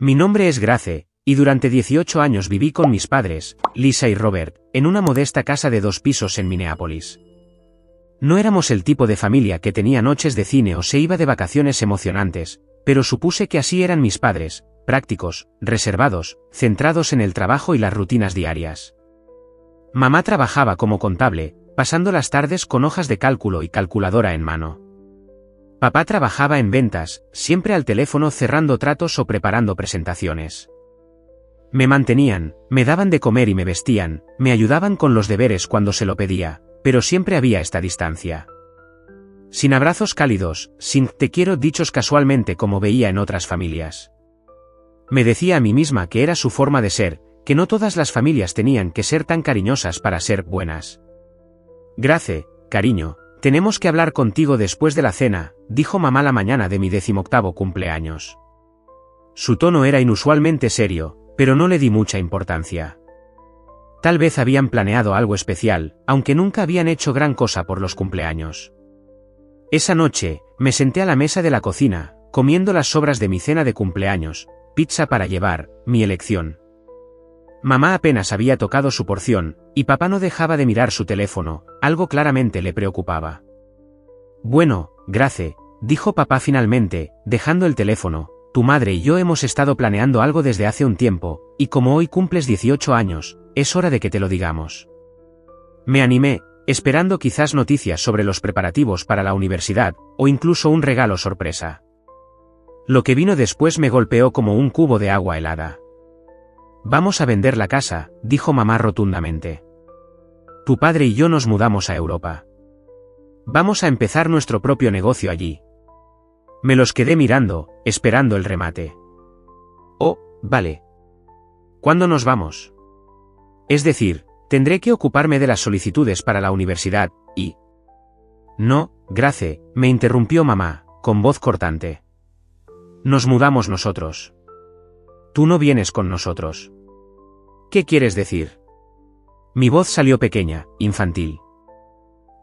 Mi nombre es Grace, y durante 18 años viví con mis padres, Lisa y Robert, en una modesta casa de 2 pisos en Minneapolis. No éramos el tipo de familia que tenía noches de cine o se iba de vacaciones emocionantes, pero supuse que así eran mis padres, prácticos, reservados, centrados en el trabajo y las rutinas diarias. Mamá trabajaba como contable, pasando las tardes con hojas de cálculo y calculadora en mano. Papá trabajaba en ventas, siempre al teléfono cerrando tratos o preparando presentaciones. Me mantenían, me daban de comer y me vestían, me ayudaban con los deberes cuando se lo pedía, pero siempre había esta distancia. Sin abrazos cálidos, sin te quiero dichos casualmente como veía en otras familias. Me decía a mí misma que era su forma de ser, que no todas las familias tenían que ser tan cariñosas para ser buenas. Grace, cariño, tenemos que hablar contigo después de la cena, dijo mamá la mañana de mi 18º cumpleaños. Su tono era inusualmente serio, pero no le di mucha importancia. Tal vez habían planeado algo especial, aunque nunca habían hecho gran cosa por los cumpleaños. Esa noche, me senté a la mesa de la cocina, comiendo las sobras de mi cena de cumpleaños, pizza para llevar, mi elección. Mamá apenas había tocado su porción, y papá no dejaba de mirar su teléfono, algo claramente le preocupaba. Bueno, Grace, dijo papá finalmente, dejando el teléfono, tu madre y yo hemos estado planeando algo desde hace un tiempo, y como hoy cumples 18 años, es hora de que te lo digamos. Me animé, esperando quizás noticias sobre los preparativos para la universidad, o incluso un regalo sorpresa. Lo que vino después me golpeó como un cubo de agua helada. Vamos a vender la casa, dijo mamá rotundamente. Tu padre y yo nos mudamos a Europa. Vamos a empezar nuestro propio negocio allí. Me los quedé mirando, esperando el remate. Oh, vale. ¿Cuándo nos vamos? Es decir, tendré que ocuparme de las solicitudes para la universidad, y... No, Grace, me interrumpió mamá, con voz cortante. Nos mudamos nosotros. Tú no vienes con nosotros. ¿Qué quieres decir? Mi voz salió pequeña, infantil.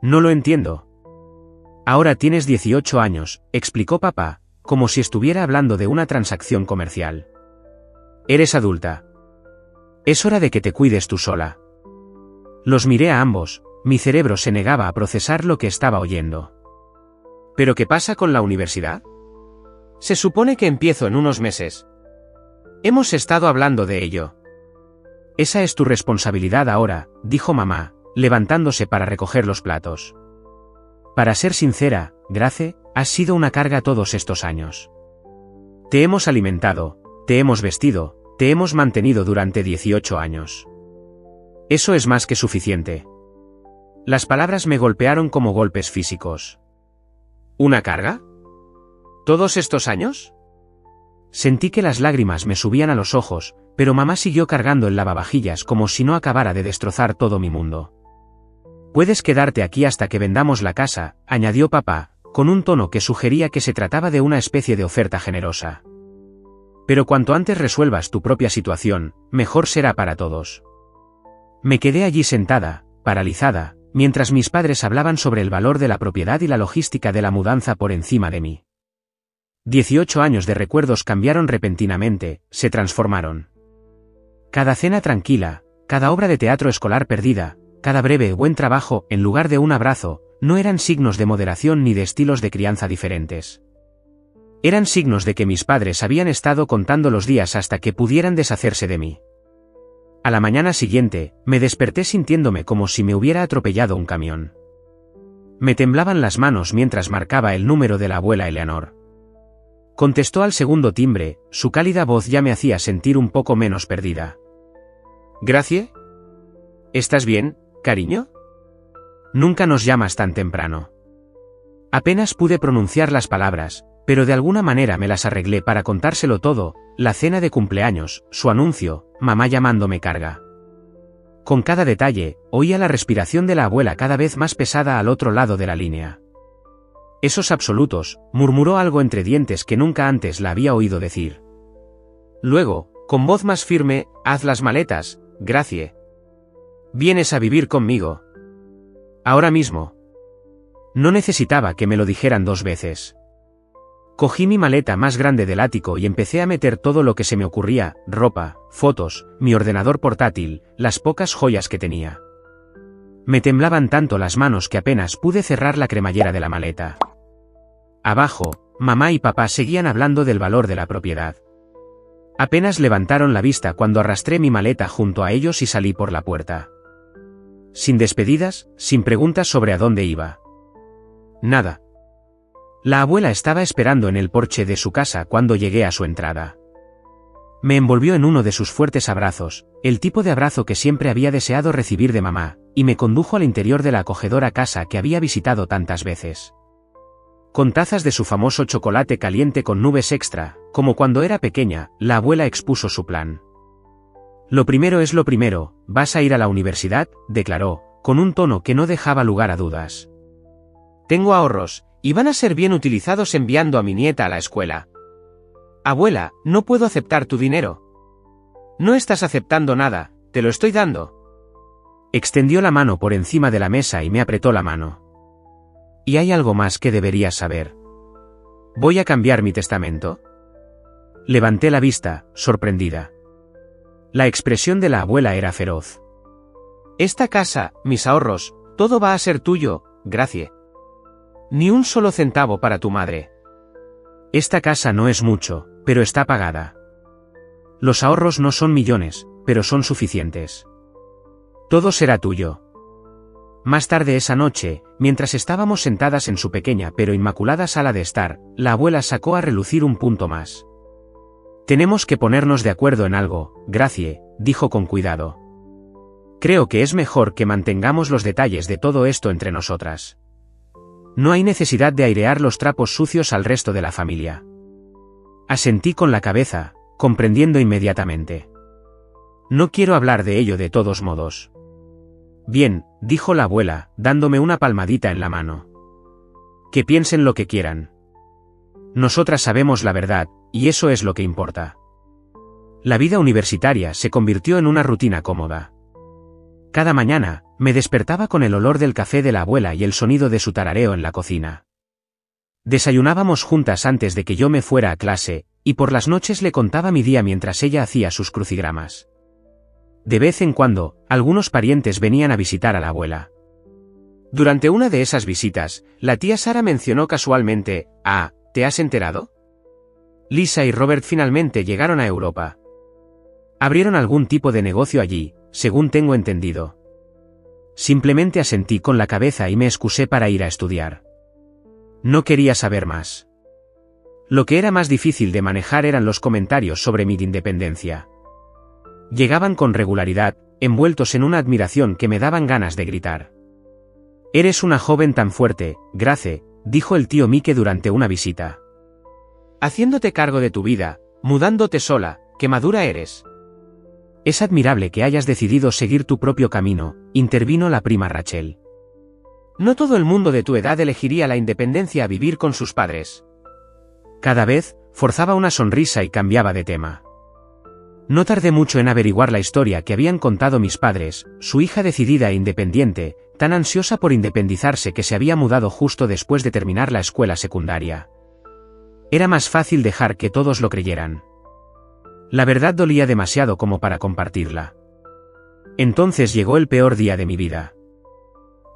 No lo entiendo. Ahora tienes 18 años, explicó papá, como si estuviera hablando de una transacción comercial. Eres adulta. Es hora de que te cuides tú sola. Los miré a ambos, mi cerebro se negaba a procesar lo que estaba oyendo. ¿Pero qué pasa con la universidad? Se supone que empiezo en unos meses. Hemos estado hablando de ello. Esa es tu responsabilidad ahora, dijo mamá, levantándose para recoger los platos. Para ser sincera, Grace, has sido una carga todos estos años. Te hemos alimentado, te hemos vestido, te hemos mantenido durante 18 años. Eso es más que suficiente. Las palabras me golpearon como golpes físicos. ¿Una carga? ¿Todos estos años? Sentí que las lágrimas me subían a los ojos, pero mamá siguió cargando el lavavajillas como si no acabara de destrozar todo mi mundo. Puedes quedarte aquí hasta que vendamos la casa, añadió papá, con un tono que sugería que se trataba de una especie de oferta generosa. Pero cuanto antes resuelvas tu propia situación, mejor será para todos. Me quedé allí sentada, paralizada, mientras mis padres hablaban sobre el valor de la propiedad y la logística de la mudanza por encima de mí. 18 años de recuerdos cambiaron repentinamente, se transformaron. Cada cena tranquila, cada obra de teatro escolar perdida, cada breve buen trabajo, en lugar de un abrazo, no eran signos de moderación ni de estilos de crianza diferentes. Eran signos de que mis padres habían estado contando los días hasta que pudieran deshacerse de mí. A la mañana siguiente, me desperté sintiéndome como si me hubiera atropellado un camión. Me temblaban las manos mientras marcaba el número de la abuela Eleanor. Contestó al segundo timbre, su cálida voz ya me hacía sentir un poco menos perdida. ¿Gracie? ¿Estás bien, cariño? Nunca nos llamas tan temprano. Apenas pude pronunciar las palabras, pero de alguna manera me las arreglé para contárselo todo, la cena de cumpleaños, su anuncio, mamá llamándome carga. Con cada detalle, oía la respiración de la abuela cada vez más pesada al otro lado de la línea. Esos absolutos, murmuró algo entre dientes que nunca antes la había oído decir. Luego, con voz más firme, haz las maletas, Gracie. Vienes a vivir conmigo. Ahora mismo. No necesitaba que me lo dijeran 2 veces. Cogí mi maleta más grande del ático y empecé a meter todo lo que se me ocurría: ropa, fotos, mi ordenador portátil, las pocas joyas que tenía. Me temblaban tanto las manos que apenas pude cerrar la cremallera de la maleta. Abajo, mamá y papá seguían hablando del valor de la propiedad. Apenas levantaron la vista cuando arrastré mi maleta junto a ellos y salí por la puerta. Sin despedidas, sin preguntas sobre a dónde iba. Nada. La abuela estaba esperando en el porche de su casa cuando llegué a su entrada. Me envolvió en uno de sus fuertes abrazos, el tipo de abrazo que siempre había deseado recibir de mamá, y me condujo al interior de la acogedora casa que había visitado tantas veces. Con tazas de su famoso chocolate caliente con nubes extra, como cuando era pequeña, la abuela expuso su plan. Lo primero es lo primero, vas a ir a la universidad, declaró, con un tono que no dejaba lugar a dudas. Tengo ahorros, y van a ser bien utilizados enviando a mi nieta a la escuela. Abuela, no puedo aceptar tu dinero. No estás aceptando nada, te lo estoy dando. Extendió la mano por encima de la mesa y me apretó la mano. Y hay algo más que deberías saber. ¿Voy a cambiar mi testamento? Levanté la vista, sorprendida. La expresión de la abuela era feroz. Esta casa, mis ahorros, todo va a ser tuyo, Gracie. Ni un solo centavo para tu madre. Esta casa no es mucho, pero está pagada. Los ahorros no son millones, pero son suficientes. Todo será tuyo. Más tarde esa noche, mientras estábamos sentadas en su pequeña pero inmaculada sala de estar, la abuela sacó a relucir un punto más. Tenemos que ponernos de acuerdo en algo, Gracie, dijo con cuidado. Creo que es mejor que mantengamos los detalles de todo esto entre nosotras. No hay necesidad de airear los trapos sucios al resto de la familia. Asentí con la cabeza, comprendiendo inmediatamente. No quiero hablar de ello de todos modos. Bien, dijo la abuela, dándome una palmadita en la mano. Que piensen lo que quieran. Nosotras sabemos la verdad, y eso es lo que importa. La vida universitaria se convirtió en una rutina cómoda. Cada mañana, me despertaba con el olor del café de la abuela y el sonido de su tarareo en la cocina. Desayunábamos juntas antes de que yo me fuera a clase, y por las noches le contaba mi día mientras ella hacía sus crucigramas. De vez en cuando, algunos parientes venían a visitar a la abuela. Durante una de esas visitas, la tía Sara mencionó casualmente: «Ah, ¿te has enterado? Lisa y Robert finalmente llegaron a Europa. Abrieron algún tipo de negocio allí, según tengo entendido». Simplemente asentí con la cabeza y me excusé para ir a estudiar. No quería saber más. Lo que era más difícil de manejar eran los comentarios sobre mi independencia. Llegaban con regularidad, envueltos en una admiración que me daban ganas de gritar. «Eres una joven tan fuerte, Grace», dijo el tío Mike durante una visita. «Haciéndote cargo de tu vida, mudándote sola, qué madura eres». «Es admirable que hayas decidido seguir tu propio camino», intervino la prima Rachel. «No todo el mundo de tu edad elegiría la independencia a vivir con sus padres». Cada vez, forzaba una sonrisa y cambiaba de tema. No tardé mucho en averiguar la historia que habían contado mis padres: su hija decidida e independiente, tan ansiosa por independizarse que se había mudado justo después de terminar la escuela secundaria. Era más fácil dejar que todos lo creyeran. La verdad dolía demasiado como para compartirla. Entonces llegó el peor día de mi vida.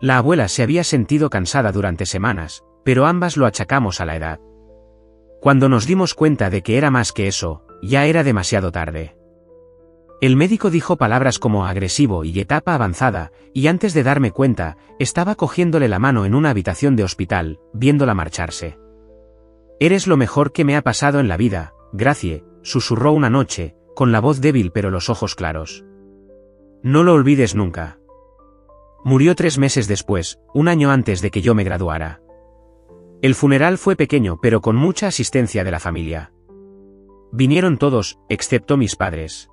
La abuela se había sentido cansada durante semanas, pero ambas lo achacamos a la edad. Cuando nos dimos cuenta de que era más que eso, ya era demasiado tarde. El médico dijo palabras como agresivo y etapa avanzada, y antes de darme cuenta, estaba cogiéndole la mano en una habitación de hospital, viéndola marcharse. «Eres lo mejor que me ha pasado en la vida, Gracie», susurró una noche, con la voz débil pero los ojos claros. «No lo olvides nunca». Murió 3 meses después, un año antes de que yo me graduara. El funeral fue pequeño pero con mucha asistencia de la familia. Vinieron todos, excepto mis padres.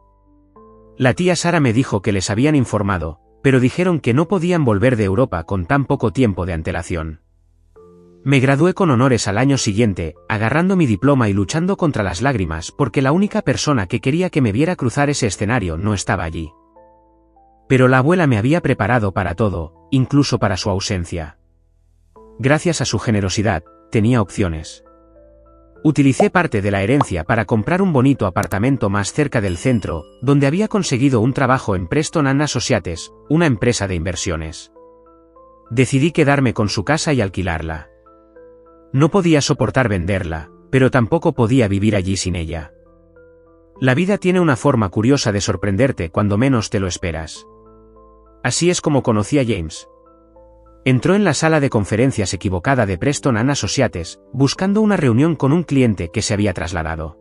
La tía Sara me dijo que les habían informado, pero dijeron que no podían volver de Europa con tan poco tiempo de antelación. Me gradué con honores al año siguiente, agarrando mi diploma y luchando contra las lágrimas porque la única persona que quería que me viera cruzar ese escenario no estaba allí. Pero la abuela me había preparado para todo, incluso para su ausencia. Gracias a su generosidad, tenía opciones. Utilicé parte de la herencia para comprar un bonito apartamento más cerca del centro, donde había conseguido un trabajo en Preston and Associates, una empresa de inversiones. Decidí quedarme con su casa y alquilarla. No podía soportar venderla, pero tampoco podía vivir allí sin ella. La vida tiene una forma curiosa de sorprenderte cuando menos te lo esperas. Así es como conocí a James. Entró en la sala de conferencias equivocada de Preston and Associates, buscando una reunión con un cliente que se había trasladado.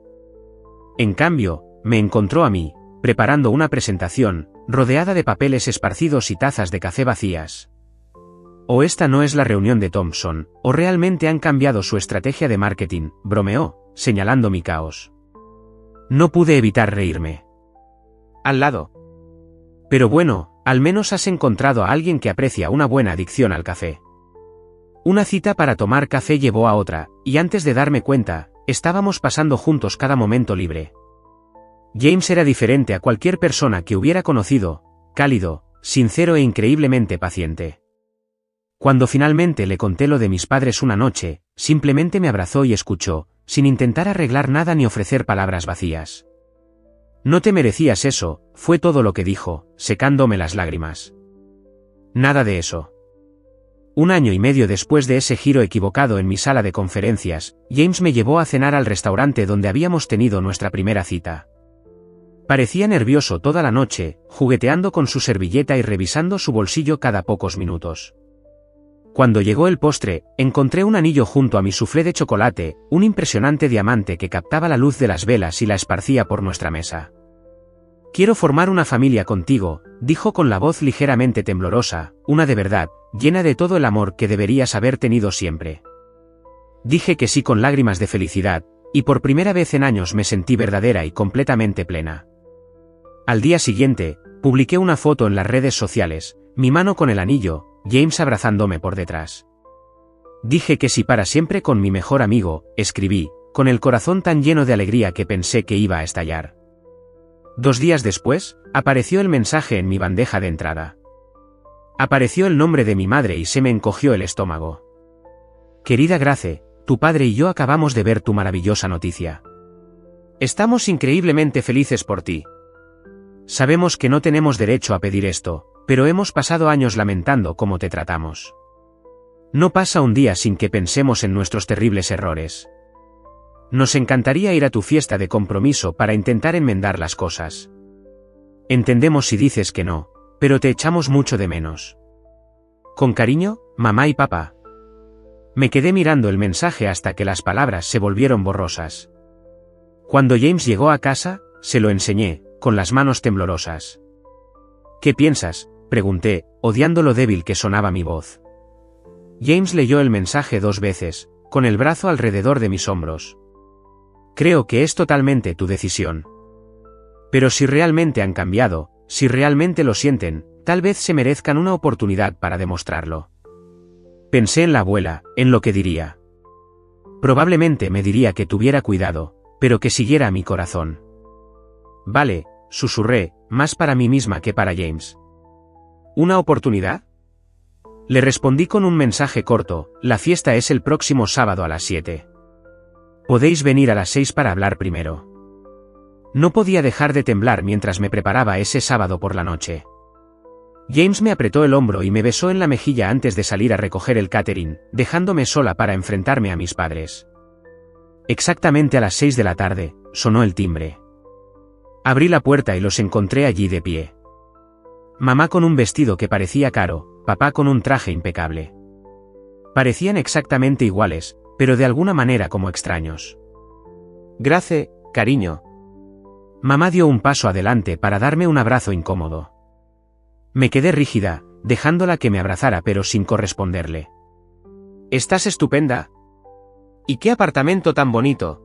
En cambio, me encontró a mí, preparando una presentación, rodeada de papeles esparcidos y tazas de café vacías. O esta no es la reunión de Thompson, o realmente han cambiado su estrategia de marketing, bromeó, señalando mi caos. No pude evitar reírme. Al lado. Pero bueno, al menos has encontrado a alguien que aprecia una buena adicción al café. Una cita para tomar café llevó a otra, y antes de darme cuenta, estábamos pasando juntos cada momento libre. James era diferente a cualquier persona que hubiera conocido, cálido, sincero e increíblemente paciente. Cuando finalmente le conté lo de mis padres una noche, simplemente me abrazó y escuchó, sin intentar arreglar nada ni ofrecer palabras vacías. No te merecías eso, fue todo lo que dijo, secándome las lágrimas. Nada de eso. 1 año y medio después de ese giro equivocado en mi sala de conferencias, James me llevó a cenar al restaurante donde habíamos tenido nuestra primera cita. Parecía nervioso toda la noche, jugueteando con su servilleta y revisando su bolsillo cada pocos minutos. Cuando llegó el postre, encontré un anillo junto a mi soufflé de chocolate, un impresionante diamante que captaba la luz de las velas y la esparcía por nuestra mesa. Quiero formar una familia contigo, dijo con la voz ligeramente temblorosa, una de verdad, llena de todo el amor que deberías haber tenido siempre. Dije que sí con lágrimas de felicidad, y por primera vez en años me sentí verdadera y completamente plena. Al día siguiente, publiqué una foto en las redes sociales, mi mano con el anillo, James abrazándome por detrás. Dije que sí para siempre con mi mejor amigo, escribí, con el corazón tan lleno de alegría que pensé que iba a estallar. 2 días después, apareció el mensaje en mi bandeja de entrada. Apareció el nombre de mi madre y se me encogió el estómago. Querida Grace, tu padre y yo acabamos de ver tu maravillosa noticia. Estamos increíblemente felices por ti. Sabemos que no tenemos derecho a pedir esto, pero hemos pasado años lamentando cómo te tratamos. No pasa un día sin que pensemos en nuestros terribles errores. Nos encantaría ir a tu fiesta de compromiso para intentar enmendar las cosas. Entendemos si dices que no, pero te echamos mucho de menos. Con cariño, mamá y papá. Me quedé mirando el mensaje hasta que las palabras se volvieron borrosas. Cuando James llegó a casa, se lo enseñé, con las manos temblorosas. ¿Qué piensas?, pregunté, odiando lo débil que sonaba mi voz. James leyó el mensaje 2 veces, con el brazo alrededor de mis hombros. Creo que es totalmente tu decisión. Pero si realmente han cambiado, si realmente lo sienten, tal vez se merezcan una oportunidad para demostrarlo. Pensé en la abuela, en lo que diría. Probablemente me diría que tuviera cuidado, pero que siguiera mi corazón. Vale, susurré, más para mí misma que para James. ¿Una oportunidad? Le respondí con un mensaje corto, la fiesta es el próximo sábado a las 7. Podéis venir a las 6 para hablar primero. No podía dejar de temblar mientras me preparaba ese sábado por la noche. James me apretó el hombro y me besó en la mejilla antes de salir a recoger el catering, dejándome sola para enfrentarme a mis padres. Exactamente a las 6 de la tarde, sonó el timbre. Abrí la puerta y los encontré allí de pie. Mamá con un vestido que parecía caro, papá con un traje impecable. Parecían exactamente iguales, pero de alguna manera como extraños. Grace, cariño. Mamá dio un paso adelante para darme un abrazo incómodo. Me quedé rígida, dejándola que me abrazara pero sin corresponderle. Estás estupenda. ¿Y qué apartamento tan bonito?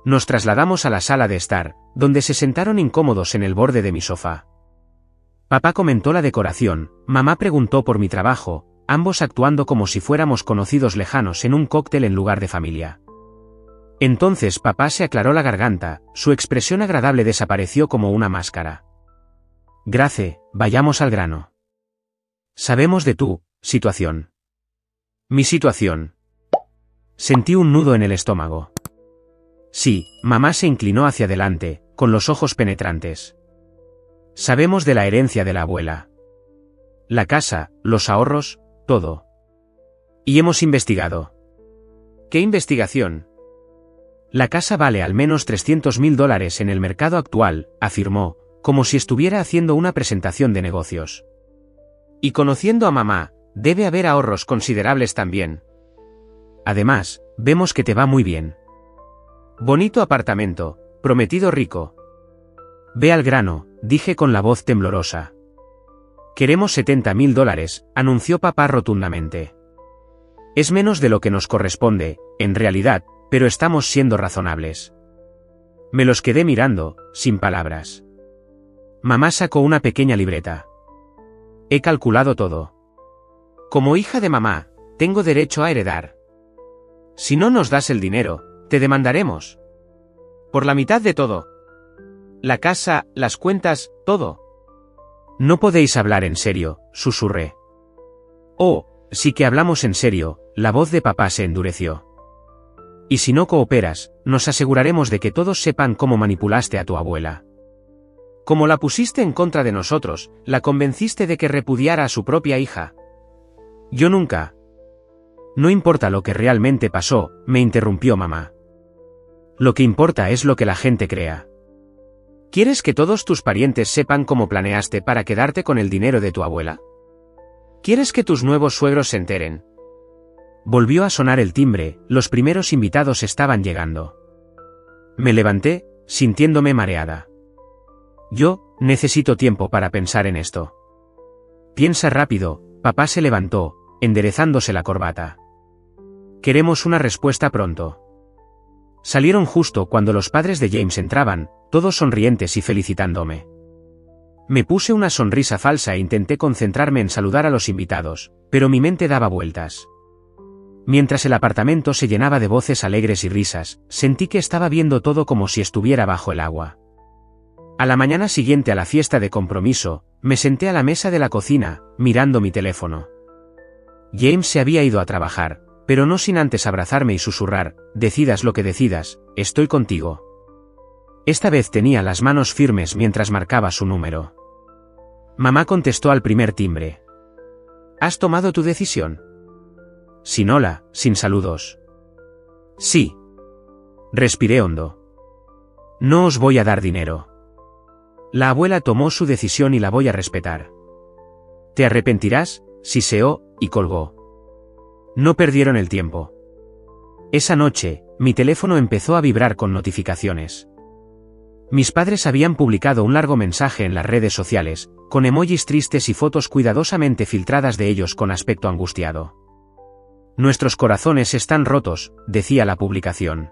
Nos trasladamos a la sala de estar, donde se sentaron incómodos en el borde de mi sofá. Papá comentó la decoración, mamá preguntó por mi trabajo, ambos actuando como si fuéramos conocidos lejanos en un cóctel en lugar de familia. Entonces papá se aclaró la garganta, su expresión agradable desapareció como una máscara. Grace, vayamos al grano. Sabemos de tu situación. Mi situación. Sentí un nudo en el estómago. Sí, mamá se inclinó hacia adelante, con los ojos penetrantes. Sabemos de la herencia de la abuela. La casa, los ahorros, todo. Y hemos investigado. ¿Qué investigación? La casa vale al menos $300.000 en el mercado actual, afirmó, como si estuviera haciendo una presentación de negocios. Y conociendo a mamá, debe haber ahorros considerables también. Además, vemos que te va muy bien. Bonito apartamento, prometido rico. Ve al grano, dije con la voz temblorosa. Queremos $70.000, anunció papá rotundamente. Es menos de lo que nos corresponde, en realidad, pero estamos siendo razonables. Me los quedé mirando, sin palabras. Mamá sacó una pequeña libreta. He calculado todo. Como hija de mamá, tengo derecho a heredar. Si no nos das el dinero, te demandaremos. Por la mitad de todo. La casa, las cuentas, todo. No podéis hablar en serio, susurré. Oh, sí que hablamos en serio, la voz de papá se endureció. Y si no cooperas, nos aseguraremos de que todos sepan cómo manipulaste a tu abuela. Como la pusiste en contra de nosotros, la convenciste de que repudiara a su propia hija. Yo nunca. No importa lo que realmente pasó, me interrumpió mamá. Lo que importa es lo que la gente crea. ¿Quieres que todos tus parientes sepan cómo planeaste para quedarte con el dinero de tu abuela? ¿Quieres que tus nuevos suegros se enteren? Volvió a sonar el timbre, los primeros invitados estaban llegando. Me levanté, sintiéndome mareada. Yo, necesito tiempo para pensar en esto. Piensa rápido, papá se levantó, enderezándose la corbata. Queremos una respuesta pronto. Salieron justo cuando los padres de James entraban, todos sonrientes y felicitándome. Me puse una sonrisa falsa e intenté concentrarme en saludar a los invitados, pero mi mente daba vueltas. Mientras el apartamento se llenaba de voces alegres y risas, sentí que estaba viendo todo como si estuviera bajo el agua. A la mañana siguiente a la fiesta de compromiso, me senté a la mesa de la cocina, mirando mi teléfono. James se había ido a trabajar, pero no sin antes abrazarme y susurrar, decidas lo que decidas, estoy contigo. Esta vez tenía las manos firmes mientras marcaba su número. Mamá contestó al primer timbre. ¿Has tomado tu decisión? Sin hola, sin saludos. Sí. Respiré hondo. No os voy a dar dinero. La abuela tomó su decisión y la voy a respetar. Te arrepentirás, siseó, y colgó. No perdieron el tiempo. Esa noche, mi teléfono empezó a vibrar con notificaciones. Mis padres habían publicado un largo mensaje en las redes sociales, con emojis tristes y fotos cuidadosamente filtradas de ellos con aspecto angustiado. Nuestros corazones están rotos, decía la publicación.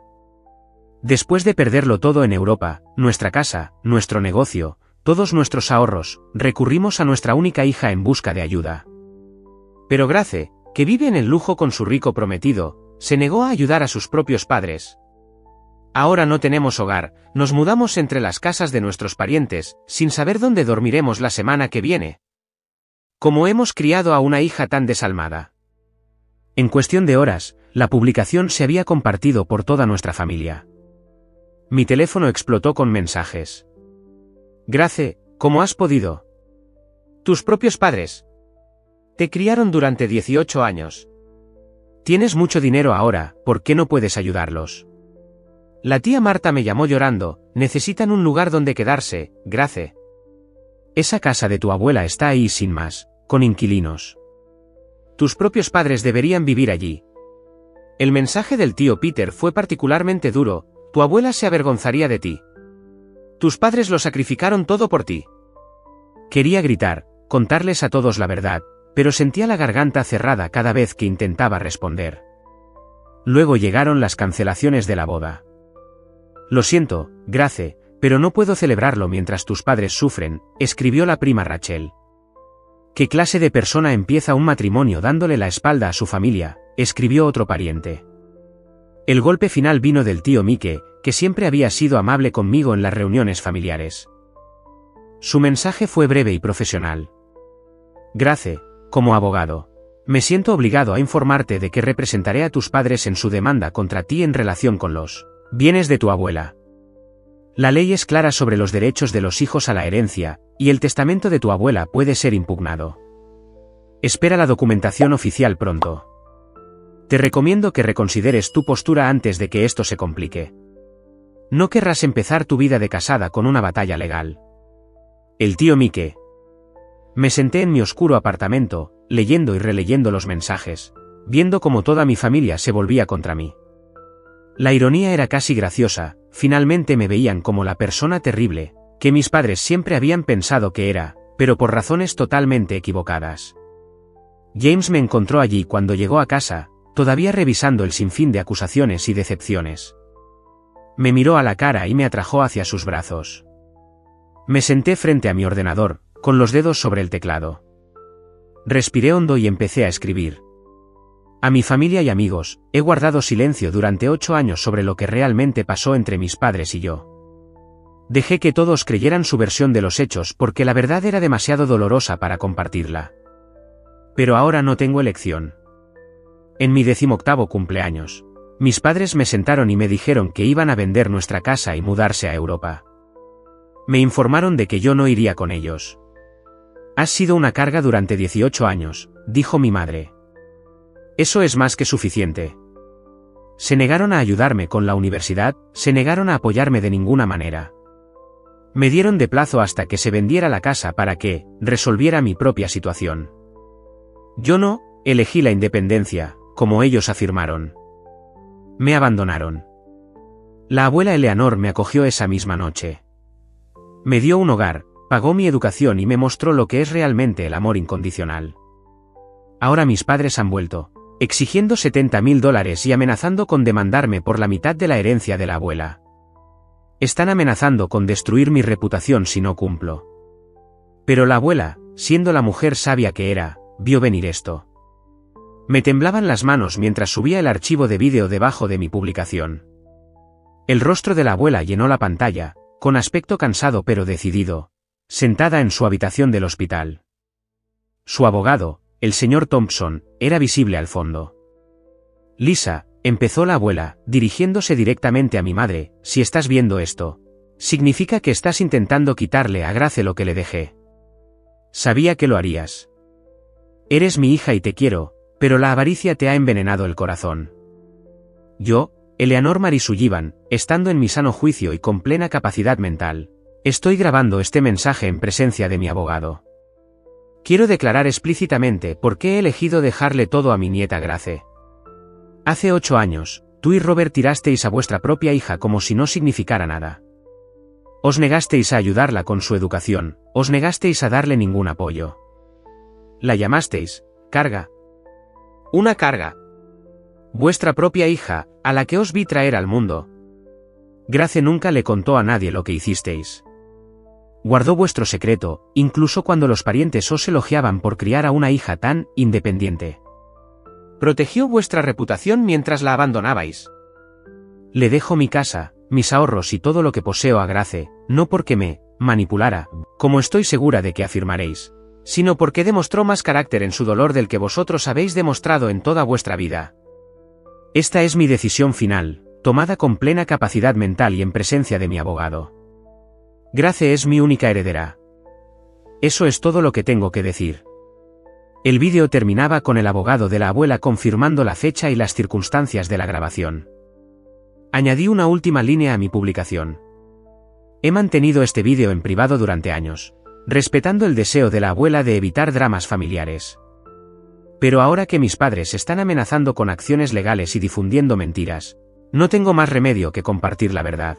Después de perderlo todo en Europa, nuestra casa, nuestro negocio, todos nuestros ahorros, recurrimos a nuestra única hija en busca de ayuda. Pero Grace, que vive en el lujo con su rico prometido, se negó a ayudar a sus propios padres. Ahora no tenemos hogar, nos mudamos entre las casas de nuestros parientes, sin saber dónde dormiremos la semana que viene. ¿Cómo hemos criado a una hija tan desalmada? En cuestión de horas, la publicación se había compartido por toda nuestra familia. Mi teléfono explotó con mensajes. Grace, ¿cómo has podido? Tus propios padres. Te criaron durante 18 años. Tienes mucho dinero ahora, ¿por qué no puedes ayudarlos? La tía Marta me llamó llorando, necesitan un lugar donde quedarse, Grace. Esa casa de tu abuela está ahí sin más, con inquilinos. Tus propios padres deberían vivir allí. El mensaje del tío Peter fue particularmente duro, tu abuela se avergonzaría de ti. Tus padres lo sacrificaron todo por ti. Quería gritar, contarles a todos la verdad, pero sentía la garganta cerrada cada vez que intentaba responder. Luego llegaron las cancelaciones de la boda. Lo siento, Grace, pero no puedo celebrarlo mientras tus padres sufren, escribió la prima Rachel. ¿Qué clase de persona empieza un matrimonio dándole la espalda a su familia?, escribió otro pariente. El golpe final vino del tío Mike, que siempre había sido amable conmigo en las reuniones familiares. Su mensaje fue breve y profesional. Grace, como abogado, me siento obligado a informarte de que representaré a tus padres en su demanda contra ti en relación con los Vienes de tu abuela. La ley es clara sobre los derechos de los hijos a la herencia, y el testamento de tu abuela puede ser impugnado. Espera la documentación oficial pronto. Te recomiendo que reconsideres tu postura antes de que esto se complique. No querrás empezar tu vida de casada con una batalla legal. El tío Mike. Me senté en mi oscuro apartamento, leyendo y releyendo los mensajes, viendo cómo toda mi familia se volvía contra mí. La ironía era casi graciosa, finalmente me veían como la persona terrible, que mis padres siempre habían pensado que era, pero por razones totalmente equivocadas. James me encontró allí cuando llegó a casa, todavía revisando el sinfín de acusaciones y decepciones. Me miró a la cara y me atrajo hacia sus brazos. Me senté frente a mi ordenador, con los dedos sobre el teclado. Respiré hondo y empecé a escribir. A mi familia y amigos, he guardado silencio durante 8 años sobre lo que realmente pasó entre mis padres y yo. Dejé que todos creyeran su versión de los hechos porque la verdad era demasiado dolorosa para compartirla. Pero ahora no tengo elección. En mi 18º cumpleaños, mis padres me sentaron y me dijeron que iban a vender nuestra casa y mudarse a Europa. Me informaron de que yo no iría con ellos. Has sido una carga durante 18 años, dijo mi madre. Eso es más que suficiente. Se negaron a ayudarme con la universidad, se negaron a apoyarme de ninguna manera. Me dieron de plazo hasta que se vendiera la casa para que resolviera mi propia situación. Yo no elegí la independencia, como ellos afirmaron. Me abandonaron. La abuela Eleanor me acogió esa misma noche. Me dio un hogar, pagó mi educación y me mostró lo que es realmente el amor incondicional. Ahora mis padres han vuelto, exigiendo $70,000 y amenazando con demandarme por la mitad de la herencia de la abuela. Están amenazando con destruir mi reputación si no cumplo. Pero la abuela, siendo la mujer sabia que era, vio venir esto. Me temblaban las manos mientras subía el archivo de vídeo debajo de mi publicación. El rostro de la abuela llenó la pantalla, con aspecto cansado pero decidido, sentada en su habitación del hospital. Su abogado, el señor Thompson, era visible al fondo. Lisa, empezó la abuela, dirigiéndose directamente a mi madre, si estás viendo esto, significa que estás intentando quitarle a Grace lo que le dejé. Sabía que lo harías. Eres mi hija y te quiero, pero la avaricia te ha envenenado el corazón. Yo, Eleanor Marie Sullivan, estando en mi sano juicio y con plena capacidad mental, estoy grabando este mensaje en presencia de mi abogado. Quiero declarar explícitamente por qué he elegido dejarle todo a mi nieta Grace. Hace 8 años, tú y Robert tirasteis a vuestra propia hija como si no significara nada. Os negasteis a ayudarla con su educación, os negasteis a darle ningún apoyo. La llamasteis, carga. Una carga. Vuestra propia hija, a la que os vi traer al mundo. Grace nunca le contó a nadie lo que hicisteis. Guardó vuestro secreto, incluso cuando los parientes os elogiaban por criar a una hija tan independiente. Protegió vuestra reputación mientras la abandonabais. Le dejo mi casa, mis ahorros y todo lo que poseo a Grace, no porque me manipulara, como estoy segura de que afirmaréis, sino porque demostró más carácter en su dolor del que vosotros habéis demostrado en toda vuestra vida. Esta es mi decisión final, tomada con plena capacidad mental y en presencia de mi abogado. Grace es mi única heredera. Eso es todo lo que tengo que decir. El vídeo terminaba con el abogado de la abuela confirmando la fecha y las circunstancias de la grabación. Añadí una última línea a mi publicación. He mantenido este vídeo en privado durante años, respetando el deseo de la abuela de evitar dramas familiares. Pero ahora que mis padres están amenazando con acciones legales y difundiendo mentiras, no tengo más remedio que compartir la verdad.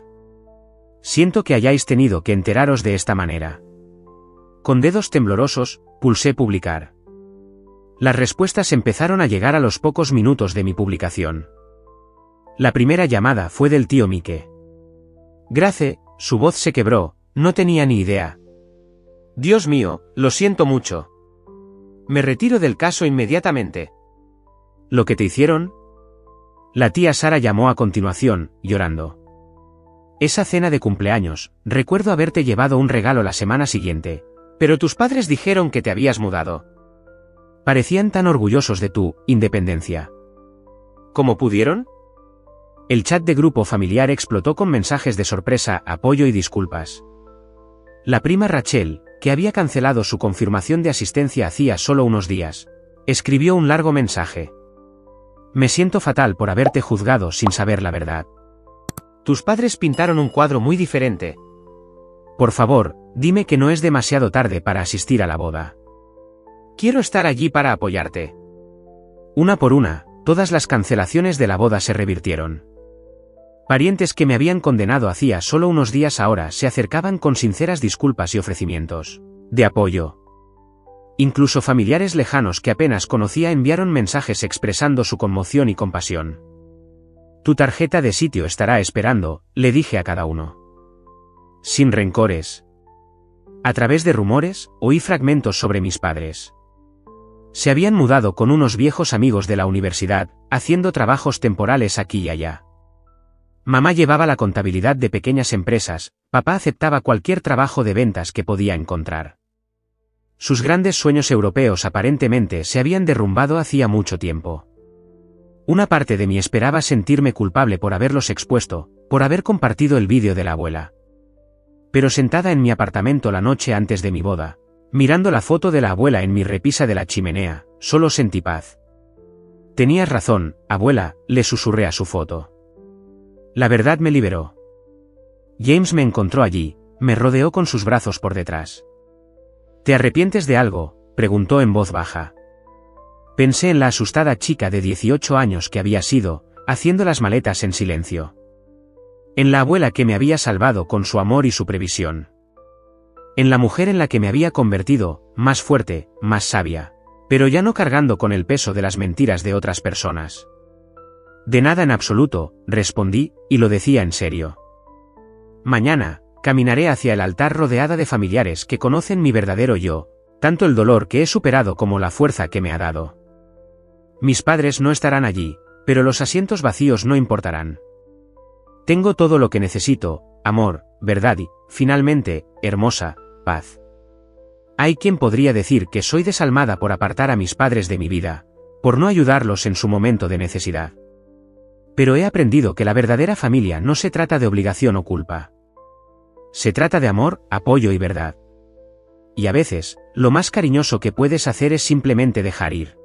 Siento que hayáis tenido que enteraros de esta manera. Con dedos temblorosos, pulsé publicar. Las respuestas empezaron a llegar a los pocos minutos de mi publicación. La primera llamada fue del tío Mike. Grace, su voz se quebró, no tenía ni idea. Dios mío, lo siento mucho. Me retiro del caso inmediatamente. ¿Lo que te hicieron? La tía Sara llamó a continuación, llorando. Esa cena de cumpleaños, recuerdo haberte llevado un regalo la semana siguiente, pero tus padres dijeron que te habías mudado. Parecían tan orgullosos de tu independencia. ¿Cómo pudieron? El chat de grupo familiar explotó con mensajes de sorpresa, apoyo y disculpas. La prima Rachel, que había cancelado su confirmación de asistencia hacía solo unos días, escribió un largo mensaje. Me siento fatal por haberte juzgado sin saber la verdad. Tus padres pintaron un cuadro muy diferente. Por favor, dime que no es demasiado tarde para asistir a la boda. Quiero estar allí para apoyarte. Una por una, todas las cancelaciones de la boda se revirtieron. Parientes que me habían condenado hacía solo unos días ahora se acercaban con sinceras disculpas y ofrecimientos de apoyo. Incluso familiares lejanos que apenas conocía enviaron mensajes expresando su conmoción y compasión. Tu tarjeta de sitio estará esperando, le dije a cada uno. Sin rencores. A través de rumores, oí fragmentos sobre mis padres. Se habían mudado con unos viejos amigos de la universidad, haciendo trabajos temporales aquí y allá. Mamá llevaba la contabilidad de pequeñas empresas, papá aceptaba cualquier trabajo de ventas que podía encontrar. Sus grandes sueños europeos aparentemente se habían derrumbado hacía mucho tiempo. Una parte de mí esperaba sentirme culpable por haberlos expuesto, por haber compartido el vídeo de la abuela. Pero sentada en mi apartamento la noche antes de mi boda, mirando la foto de la abuela en mi repisa de la chimenea, solo sentí paz. Tenías razón, abuela, le susurré a su foto. La verdad me liberó. James me encontró allí, me rodeó con sus brazos por detrás. ¿Te arrepientes de algo?, preguntó en voz baja. Pensé en la asustada chica de 18 años que había sido, haciendo las maletas en silencio. En la abuela que me había salvado con su amor y su previsión. En la mujer en la que me había convertido, más fuerte, más sabia, pero ya no cargando con el peso de las mentiras de otras personas. De nada en absoluto, respondí, y lo decía en serio. Mañana, caminaré hacia el altar rodeada de familiares que conocen mi verdadero yo, tanto el dolor que he superado como la fuerza que me ha dado. Mis padres no estarán allí, pero los asientos vacíos no importarán. Tengo todo lo que necesito, amor, verdad y, finalmente, hermosa, paz. Hay quien podría decir que soy desalmada por apartar a mis padres de mi vida, por no ayudarlos en su momento de necesidad. Pero he aprendido que la verdadera familia no se trata de obligación o culpa. Se trata de amor, apoyo y verdad. Y a veces, lo más cariñoso que puedes hacer es simplemente dejar ir.